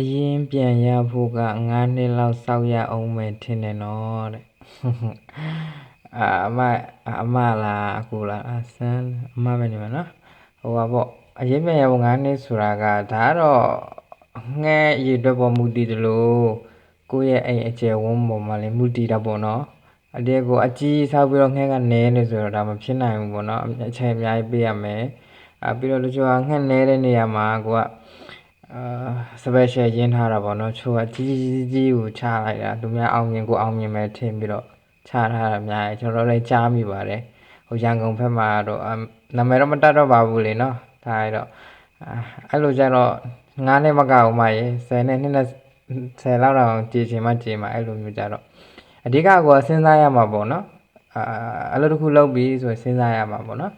အရင်ပြန်ရဖို့က9နှစ်လောက်စောက်ရအောင်မယ်ထင်တယ်နော်တဲ့အမလားအကူလားဆန်းအမပဲနေမှာနော်ဟိုပါပေါ့အရင်ပြန်ရဖို့9နှစ်ဆိုတာကဒါကတော့ငှက်ရေအတွက်ပေါ်မူတည်တယ်လို့ကိုယ့်ရဲ့အိမ်အကျယ်ဝန်းပေါ်မှာလည်းမူတည်တာပေါ့နော်အတဲကိုအကြီးဆောက်ပြီးတော့ငှက်ကနဲနေဆိုတော့ဒါမဖြစ်နိုင်ဘူးပေါ့နော်အချိန်အများကြီးပေးရမယ်ပြီးတော့တချို့ကငှက်နဲတဲ့နေရာမှာကိုကspecial ရင်းထားတာပေါ့နော်ချို့ကကြီးကိုချလိုက်တာသူများအောင်မြင်ကိုအောင်မြင်မယ်ထင်ပြီးတော့ချထားတာအများကြီးကျွန်တော်လည်းကြားမိပါတယ်ဟိုရန်ကုန်ဘက်မှာတော့နာမည်တော့မတတ်တော့ပါဘူးလေနော်ဒါရတော့အဲ့လိုကြတော့9နှစ်မကဘူးမရေ10နှစ်နဲ့10လောက်တော့ကြည်ချင်မှကြည်မှာအဲ့လိုမျိုးကြတော့အဓိကကိုစဉ်းစားရမှာပေါ့နော်အဲ့လိုတစ်ခုလုပ်ပြီးဆိုစဉ်းစားရမှာပေါ့နော်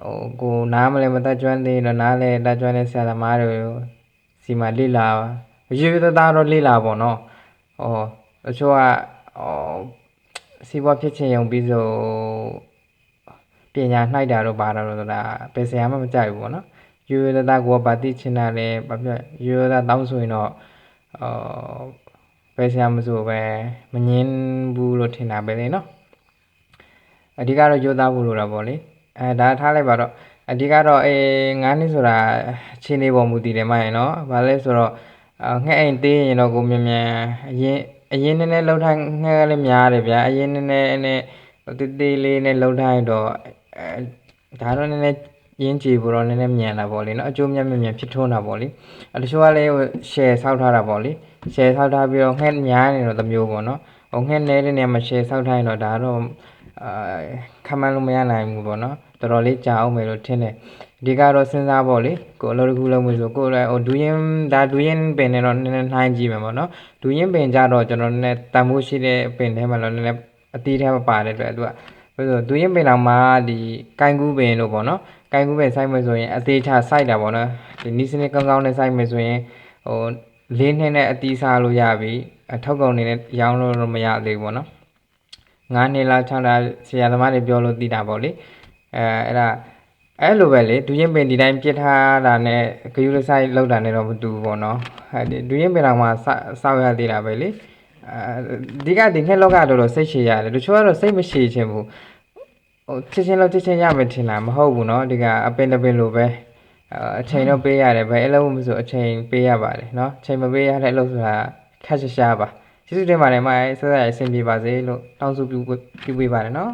ဟိုကိုနားမလဲမတတ်ကျွမ်းသေးတော့နားလဲတတ်ကျွမ်းတဲ့ဆရာသမားတွေစီမှာလေ့လာရွေးသားတော့လေ့လာပေါ့နော်တချို့ကစီးပွားဖြစ်ချင်ရုံပြီးဆိုပညာနှိုက်တာတော့ပါတော့ဆိုတာဘယ်ဆရာမှမကြိုက်ဘူးပေါ့နော်ရွေးသားကိုဗာတိချင်တာလဲဘာဖြစ်ရွေးသားတောင်းဆိုရင်တော့ဘယ်ဆရာမဆိုပဲမငင်းဘူးလို့ထင်တာပဲလေနော်အဓိကတော့ရိုးသားဖို့လိုတာပေါ့လေဒါထားလိုက်ပါတော့အဓိကတော့9နှစ်ဆိုတာချင်းနေပေါ်မူတည်တယ်မရင်နော်ဘာလဲဆိုတော့ငှက်အိမ်သေးရင်တော့ကိုမြန်မြန်အရင်နည်းနည်းလှုပ်ထိုင်းငှက်လည်းများတယ်ဗျာအရင်နည်းနည်းနဲ့တေးလေးနဲ့လှုပ်ထိုင်းတော့ဒါတော့နည်းနည်းရင်းကြည်ဖို့တော့နည်းနည်းမြန်တာပေါ့လေနော်အကျိုးမြန်ဖြစ်ထွန်းတာပေါ့လေတချို့ကလည်း share ဆောက်ထားတာပေါ့လေ share ဆောက်ထားပြီးတော့ငှက်များနေတော့တစ်မျိုးပေါ့နော်ငှက်နေတဲ့နေရာမှာ share ဆောက်ထားရင်တော့ဒါတော့ခမှန်းလို့မရနိုင်ဘူးပေါ့နော်တော်တော်လေးကြာအောင်မယ်လို့ထင်တယ်ဒီကတော့စဉ်းစားပေါ့လေကိုအလုပ်တစ်ခုလုပ်လို့ဆိုကိုလည်းဒူးရင်ပင်နဲ့တော့နည်းနည်းနှိုင်းကြည့်မယ်ပေါ့နော်ဒူးရင်ပင်ကြတော့ကျွန်တော်နည်းနည်းတန်ဖိုးရှိတဲ့ပင်ထဲမှာတော့နည်းနည်းအတီးထဲမှာပါတယ်အတွက်သူကဆိုတော့ဒူးရင်ပင်တော်မှာဒီကိုင်ကူးပင်လို့ပေါ့နော်ကိုင်ကူးပင်စိုက်မယ်ဆိုရင်အသေးချစိုက်တာပေါ့နော်ဒီနီးစနစ်ကောင်းကောင်းနဲ့စိုက်မယ်ဆိုရင်၄နှစ်နဲ့အတီးစားလို့ရပြီထုတ်ကုန်နေနဲ့ရောင်းလို့မရသေးဘူးပေါ့နော်9နှစ်လောက်6လဆရာသမားတွေပြောလို့သိတာပေါ့လေအဲ့လိုပဲလေဒူးရင်ပင်ဒီတိုင်းပြစ်ထားတာနဲ့ဂယူးဆိုင်လောက်တာနဲ့တော့မတူဘူးပေါ့နော်ဒူးရင်ပင်တော်မှာစောက်ရသေးတာပဲလေဒီကဒီငှက်လောကတော့စိတ်ရှည်ရတယ်တချို့ကတော့စိတ်မရှည်ချင်ဘူးချက်ချင်းလောက်ချက်ချင်းရမယ်ထင်လားမဟုတ်ဘူးเนาะဒီကအပင်တစ်ပင်လိုပဲအချိန်တော့ပေးရတယ်ပဲအဲ့လိုမဆိုအချိန်ပေးရပါတယ်เนาะအချိန်မပေးရတဲ့အလုပ်ဆိုတာခက်ရှားပါကျေးဇူးတင်ပါတယ်မဆက်ဆက်အဆင်ပြေပါစေလို့တောင်းဆိုပြုပေးပါတယ်เนาะ